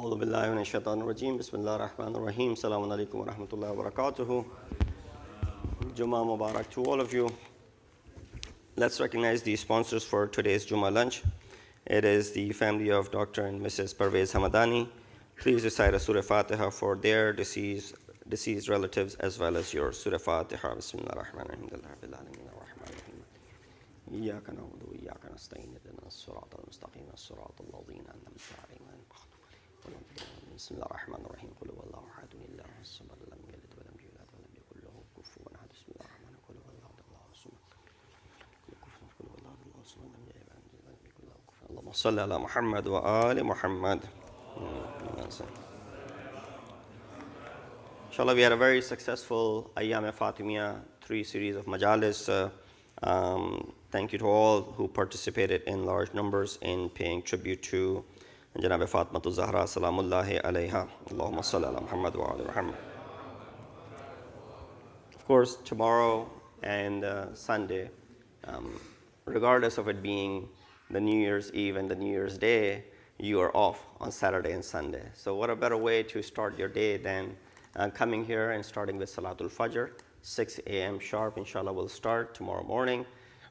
أعوذ بالله من الشيطان الرجيم بسم الله الرحمن الرحيم السلام عليكم ورحمة الله وبركاته. Jummah Mubarak to all of you. Let's recognize the sponsors for today's Jummah lunch. It is the family of Dr. and Mrs. Parvez Hamadani. Please recite a Surah Fatiha for their deceased relatives as well as yours. Surah Fatiha. Bismillah ar-Rahman ar-Rahim. إياك نعبد وإياك نستعين اهدنا الصراط المستقيم صراط الذين أنعمت عليهم غير المغضوب عليهم ولا الضالين بسم الله الرحمن الرحيم قل هو الله أحد الله الصمد لم يلد ولم يولد ولم يكن له كفوا أحد بسم الله الرحمن الرحيم قل هو الله الصمد قل هو الله الصمد لم يلد ولم يكن له كفوا اللهم صل على محمد وآل محمد. Inshallah, we had a very successful Ayyam Fatimiyya, 3 series of majalis. Thank you to all who participated in large numbers in paying tribute to Janab Fatmatul Zahra Salamullahi alayha. Allahumma salli ala Muhammad wa ala Muhammad. Of course, tomorrow and Sunday, regardless of it being the New Year's Eve and the New Year's Day, you are off on Saturday and Sunday. So what a better way to start your day than coming here and starting with Salatul Fajr, 6 a.m. sharp, inshallah, we'll start tomorrow morning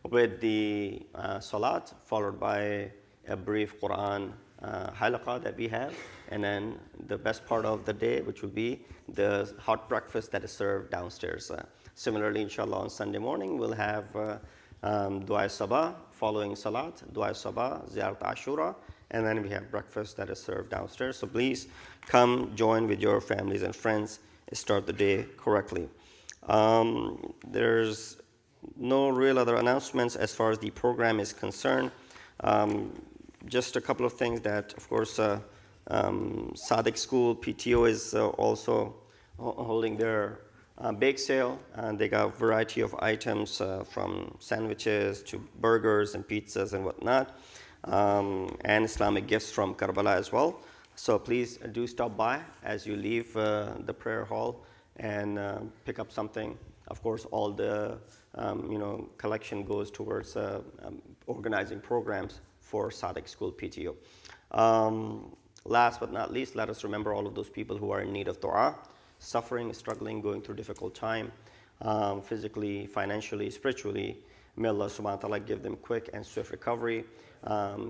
with the Salat, followed by a brief Quran halaqah that we have, and then the best part of the day, which will be the hot breakfast that is served downstairs. Similarly, inshallah, on Sunday morning, we'll have Dua Sabah, following Salat, Dua Sabah, Ziyarat Ashura, and then we have breakfast that is served downstairs. So please come join with your families and friends and start the day correctly. There's no real other announcements as far as the program is concerned. Just a couple of things that, of course, Sadiq School PTO is also holding their bake sale, and they got a variety of items from sandwiches to burgers and pizzas and whatnot, and Islamic gifts from Karbala as well. So please do stop by as you leave the prayer hall and pick up something. Of course, all the collection goes towards organizing programs for Sadiq School PTO. Last but not least, let us remember all of those people who are in need of dua, suffering, struggling, going through difficult time, physically, financially, spiritually. May Allah subhanahu wa ta'ala give them quick and swift recovery.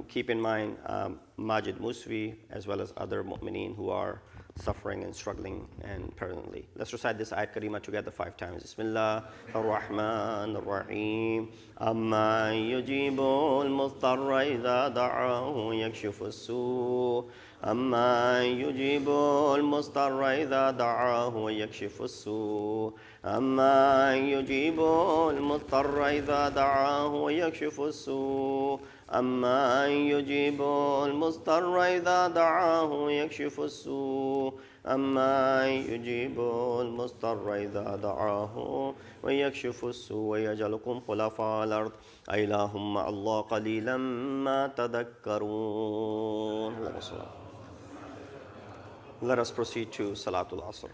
Keep in mind Majid Muswi as well as other mu'mineen who are suffering and struggling and permanently. Let's recite this ayat karima together 5 times. Bismillah ar-Rahman ar-Rahim. Amma yujibu al-mudtarra idha da'ahu yakshifu as-su'. Amma yujibu al-mudtarra idha da'ahu yakshifu as-su'. Amma yujibu al-mudtarra idha da'ahu yakshifu as-su'. أما يجيب المضطر إذا دعاه يكشف السوء أما يجيب المضطر إذا دعاه ويكشف السوء ويجعلكم خلفاء الأرض أإله مع الله قليلا ما تذكرون. Let us proceed to Salatul Asr.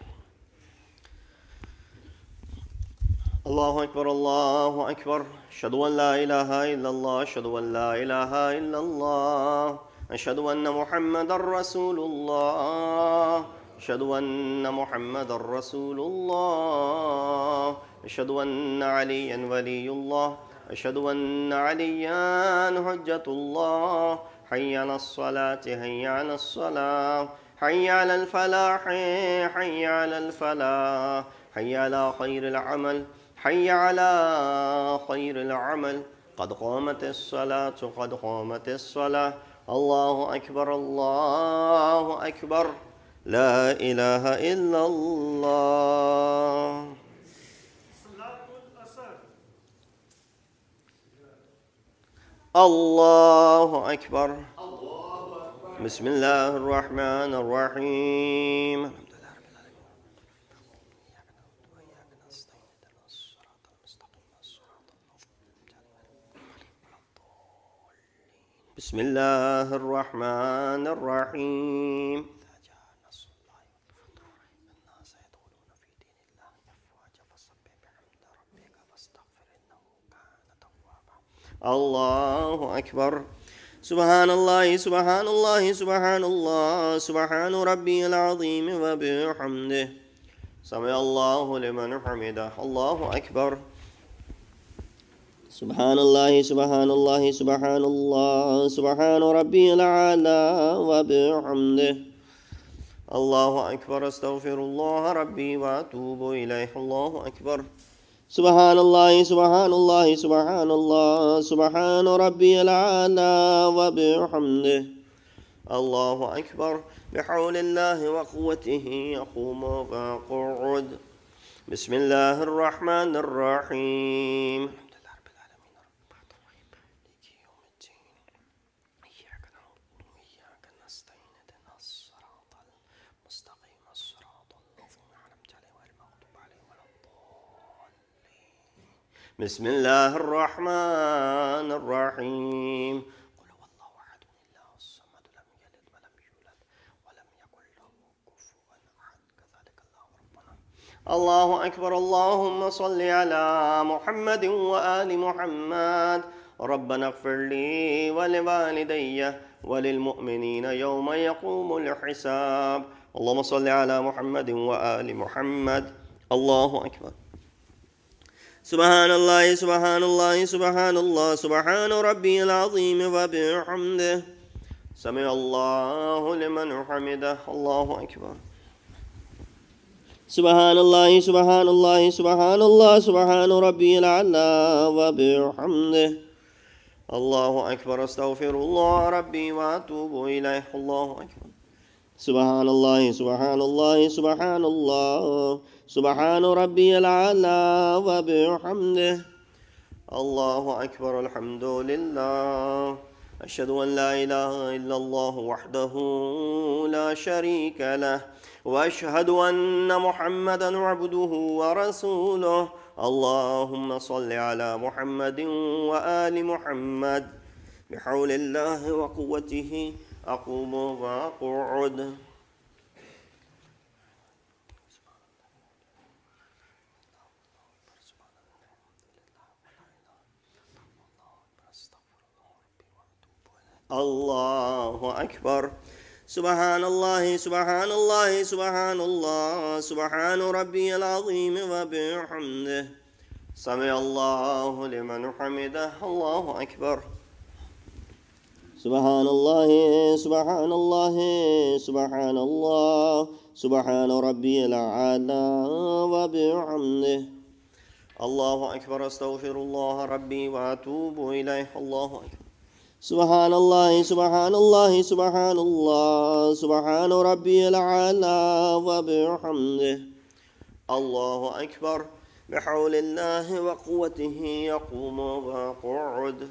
الله أكبر الله أكبر أشهد أن لا إله إلا الله أشهد أن لا إله إلا الله أشهد أن محمدا رسول الله أشهد أن محمدا رسول الله أشهد أن عليا ولي الله أشهد أن عليا حجة الله حي على الصلاة حي على الصلاة حي على الفلاح حي على الفلاح حي على خير العمل حي على خير العمل قد قامت الصلاة قد قامت الصلاة الله أكبر الله أكبر لا إله إلا الله. الله أكبر. بسم الله الرحمن الرحيم. بسم الله الرحمن الرحيم. الله أكبر. سبحان الله سبحان الله سبحان الله سبحان ربي العظيم وبحمده سمع الله لمن حمده الله أكبر سبحان الله سبحان الله سبحان الله سبحان ربي الأعلى وبحمده الله أكبر أستغفر الله ربي وأتوب إليه الله أكبر سبحان الله سبحان الله سبحان الله سبحان ربي الأعلى وبحمده الله أكبر بحول الله وقوته أقوم وأقعد بسم الله الرحمن الرحيم بسم الله الرحمن الرحيم قل هو الله أحد الله الصمد لم يلد ولم يولد ولم يكن له كفوا أحد كذلك الله ربنا الله أكبر اللهم صل على محمد وآل محمد ربنا اغفر لي ولوالدي وللمؤمنين يوم يقوم الحساب اللهم صل على محمد وآل محمد الله أكبر سبحان الله سبحان الله سبحان الله سبحان ربي العظيم وبحمده سمع الله لمن حمده الله أكبر سبحان الله سبحان الله سبحان الله سبحان ربي الأعلى وبحمده الله أكبر أستغفر الله ربي وأتوب إليه الله أكبر سبحان الله سبحان الله سبحان الله سبحان ربي الأعلى وبحمده الله أكبر الحمد لله أشهد أن لا إله إلا الله وحده لا شريك له وأشهد أن محمدا عبده ورسوله اللهم صل على محمد وآل محمد بحول الله وقوته أقوم وأقعد الله أكبر سبحان الله سبحان الله سبحان الله سبحان ربي العظيم وبحمده سمع الله لمن حمده الله أكبر سبحان الله سبحان الله سبحان الله سبحان ربي الأعلى وبحمده الله أكبر أستغفر الله ربي وأتوب إليه الله أكبر سبحان الله سبحان الله سبحان الله سبحان ربي الأعلى وبحمده الله أكبر بحول الله وقوته يقوم ويقعد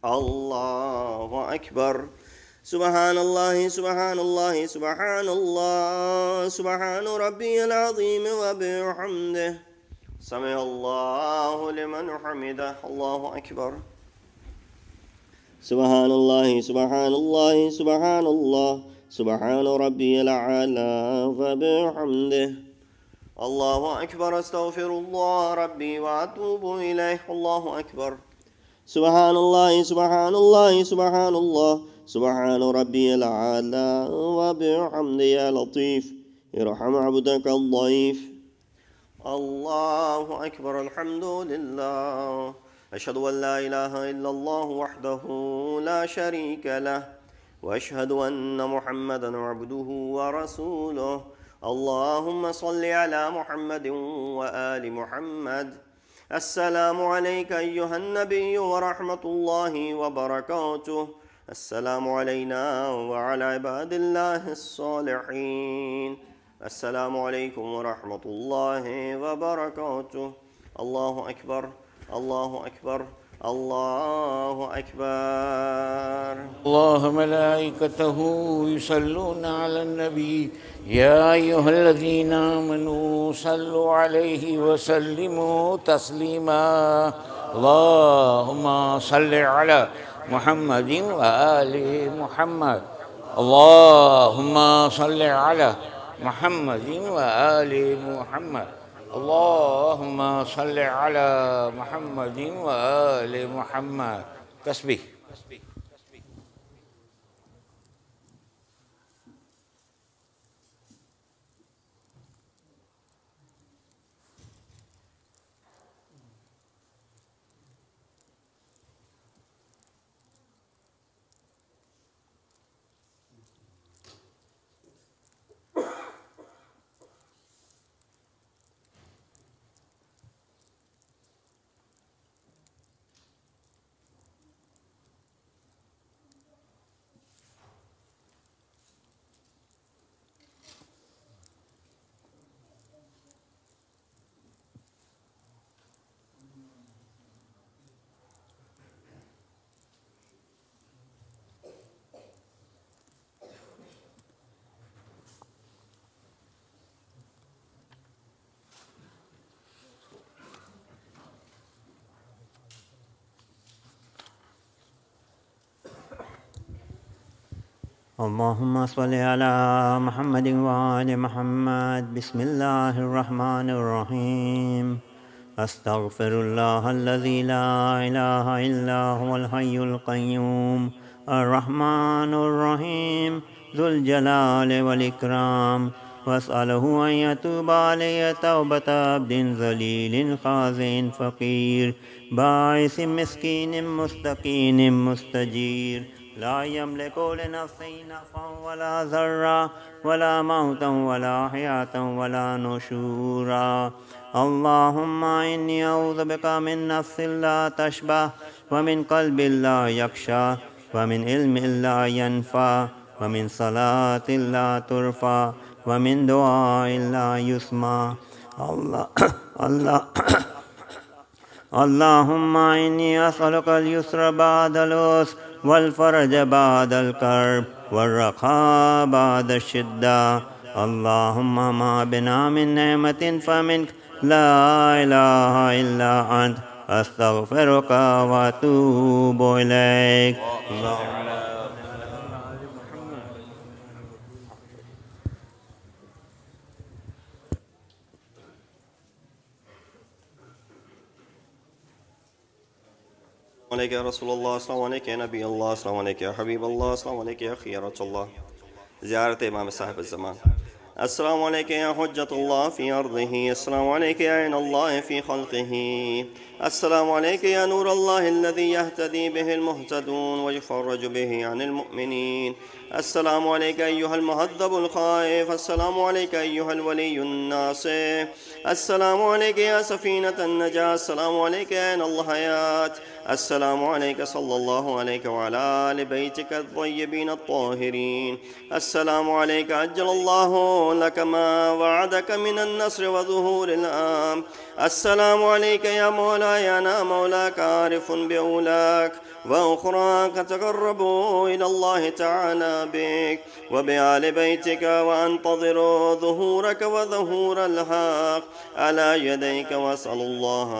الله أكبر سبحان الله سبحان الله سبحان الله سبحان ربي العظيم وبحمده سمع الله لمن حمده الله أكبر سبحان الله سبحان الله سبحان الله سبحان ربي الأعلى وبحمده الله أكبر أستغفر الله ربي وأتوب إليه الله أكبر سبحان الله سبحان الله سبحان الله سبحان ربي الأعلى وبحمده يا لطيف ارحم عبدك الضعيف الله أكبر الحمد لله أشهد أن لا إله إلا الله وحده لا شريك له وأشهد أن محمدا عبده ورسوله اللهم صل على محمد وآل محمد السلام عليك أيها النبي ورحمة الله وبركاته السلام علينا وعلى عباد الله الصالحين السلام عليكم ورحمة الله وبركاته الله أكبر الله أكبر الله أكبر الله ملائكته يصلون على النبي يا أيها الذين آمنوا صلوا عليه وسلموا تسليما اللهم صل على محمد وآل محمد اللهم صل على محمد وآل محمد. اللهم صل على محمد وآل محمد. تسبيح. اللهم صل على محمد وآل محمد. بسم الله الرحمن الرحيم. أستغفر الله الذي لا إله إلا هو الحي القيوم الرحمن الرحيم ذو الجلال والإكرام، وأسأله أن يتوب علي توبة عبد ذليل خاضع فقير باعث مسكين مستقيم مستجير، لا يملك لنفسه نفعا ولا ضرا ولا موتا ولا حياة ولا نشورا. اللهم إني أعوذ بك من نفس لا تشبع، ومن قلب لا يخشى، ومن علم لا ينفع، ومن صلاة لا ترفع، ومن دعاء لا يسمع. اللهم إني أسألك اليسر بعد العسر، والفرج بعد الكرب، والرخاء بعد الشدة. اللهم ما بنا من نعمة فمنك، لا إله إلا أنت، أستغفرك وأتوب إليك. السلام عليك يا رسول الله، السلام عليك يا نبي الله، السلام عليك يا حبيب الله، السلام عليك يا خيرة الله. زيارة إمام صاحب الزمان. السلام عليك يا حجة الله في أرضه، السلام عليك يا عين الله في خلقه، السلام عليك يا نور الله الذي يهتدي به المهتدون ويفرج به عن المؤمنين. السلام عليك أيها المهذب الخائف، السلام عليك أيها الولي الناصر، السلام عليك يا سفينة النجاة، السلام عليك يا عين الحياة، السلام عليك صلى الله عليك وعلى آل بيتك الطيبين الطاهرين. السلام عليك عجل الله لك ما وعدك من النصر وظهور الأمر. السلام عليك يا مولاي، أنا مولاك عارف بأولاك وأخراك تقرب إلى الله تعالى بك وبآل بيتك، وأنتظر ظهورك وظهور الحق على يديك، وأسأل الله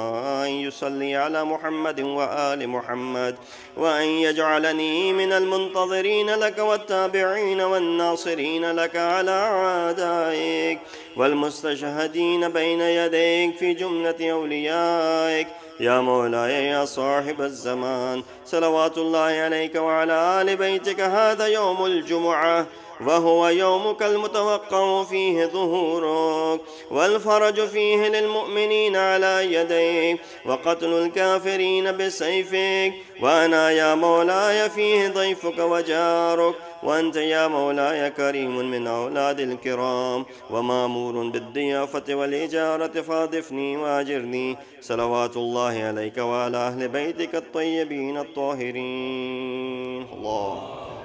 أن يصلي على محمد وآل محمد، وأن يجعلني من المنتظرين لك والتابعين والناصرين لك على أعدائك والمستشهدين بين يديك في جملة أوليائك. يا مولاي يا صاحب الزمان، صلوات الله عليك وعلى آل بيتك. هذا يوم الجمعة، وهو يومك المتوقع فيه ظهورك، والفرج فيه للمؤمنين على يديك، وقتل الكافرين بسيفك. وأنا يا مولاي فيه ضيفك وجارك، وأنت يا مولاي كريم من أولاد الكرام ومامور بالضيافة والإجارة، فاضفني وأجرني. صلوات الله عليك وعلى أهل بيتك الطيبين الطاهرين. الله